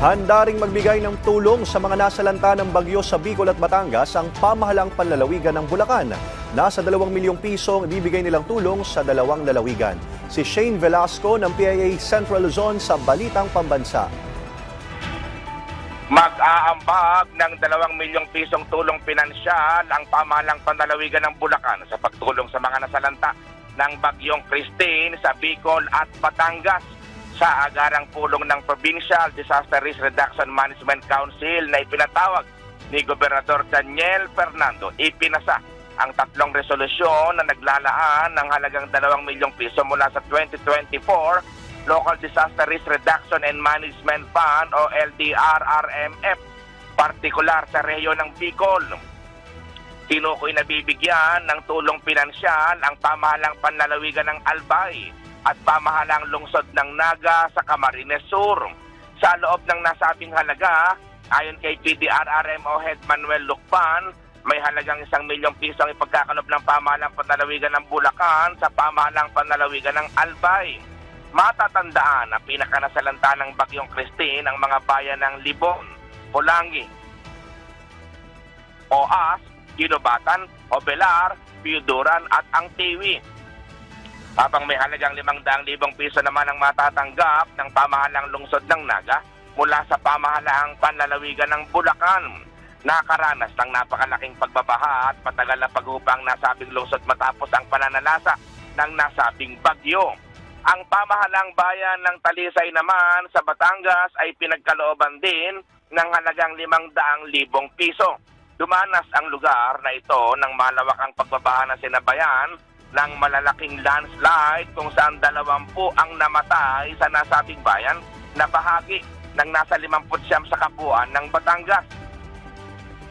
Handa ring magbigay ng tulong sa mga nasalanta ng bagyo sa Bicol at Batangas ang pamahalang panlalawigan ng Bulacan. Nasa 2 milyong piso ang ibibigay nilang tulong sa 2 lalawigan. Si Shane Velasco ng PIA Central Luzon sa Balitang Pambansa. Mag-aambag ng 2 milyong pisong tulong pinansyal ang pamahalang panlalawigan ng Bulacan sa pagtulong sa mga nasalanta ng bagyong Christine sa Bicol at Batangas. Sa agarang pulong ng Provincial Disaster Risk Reduction Management Council na ipinatawag ni Gobernador Daniel Fernando, ipinasa ang 3 resolusyon na naglalaan ng halagang 2 milyong piso mula sa 2024 Local Disaster Risk Reduction and Management Fund o LDRRMF, partikular sa rehiyon ng Bicol. Tinukoy na bibigyan ng tulong pinansyal ang pamahalang panlalawigan ng Albay at pamahalang lungsod ng Naga sa Camarines Sur. Sa loob ng nasabing halaga, ayon kay PDRRMO Head Manuel Lucpan, may halagang 1 milyong piso ang ipagkakalob ng pamahalang panlalawigan ng Bulacan sa pamahalang panlalawigan ng Albay. Matatandaan na pinakanasalanta ng bagyong Christine ang mga bayan ng Libon, Pulangi, Oas, Ginobatan, Obelar, Piuduran at Angtiwi. Habang may halagang 500,000 piso naman ang matatanggap ng pamahalang lungsod ng Naga mula sa pamahalaang panlalawigan ng Bulacan. Nakaranas ng napakalaking pagbabaha at matagal na paghubang nasabing lungsod matapos ang pananalasa ng nasabing bagyo. Ang pamahalang bayan ng Talisay naman sa Batangas ay pinagkalooban din ng halagang 500,000 piso. Dumanas ang lugar na ito ng malawakang pagbabaha na sinabayan ng malalaking landslide kung saan 20 ang namatay sa nasabing bayan na bahagi ng nasa 59 sa kabuuan ng Batangas.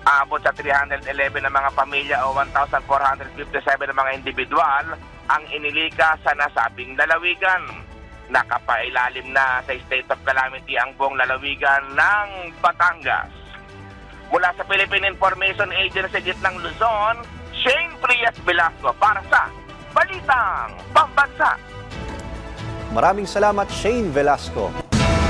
Abot sa 311 na mga pamilya o 1,457 na mga individual ang inilika sa nasabing lalawigan. Nakapailalim na sa state of calamity ang buong lalawigan ng Batangas. Mula sa Philippine Information Agency Gitnang Luzon, Shane Velasco para sa Balitang Pambansa. Maraming salamat, Shane Velasco.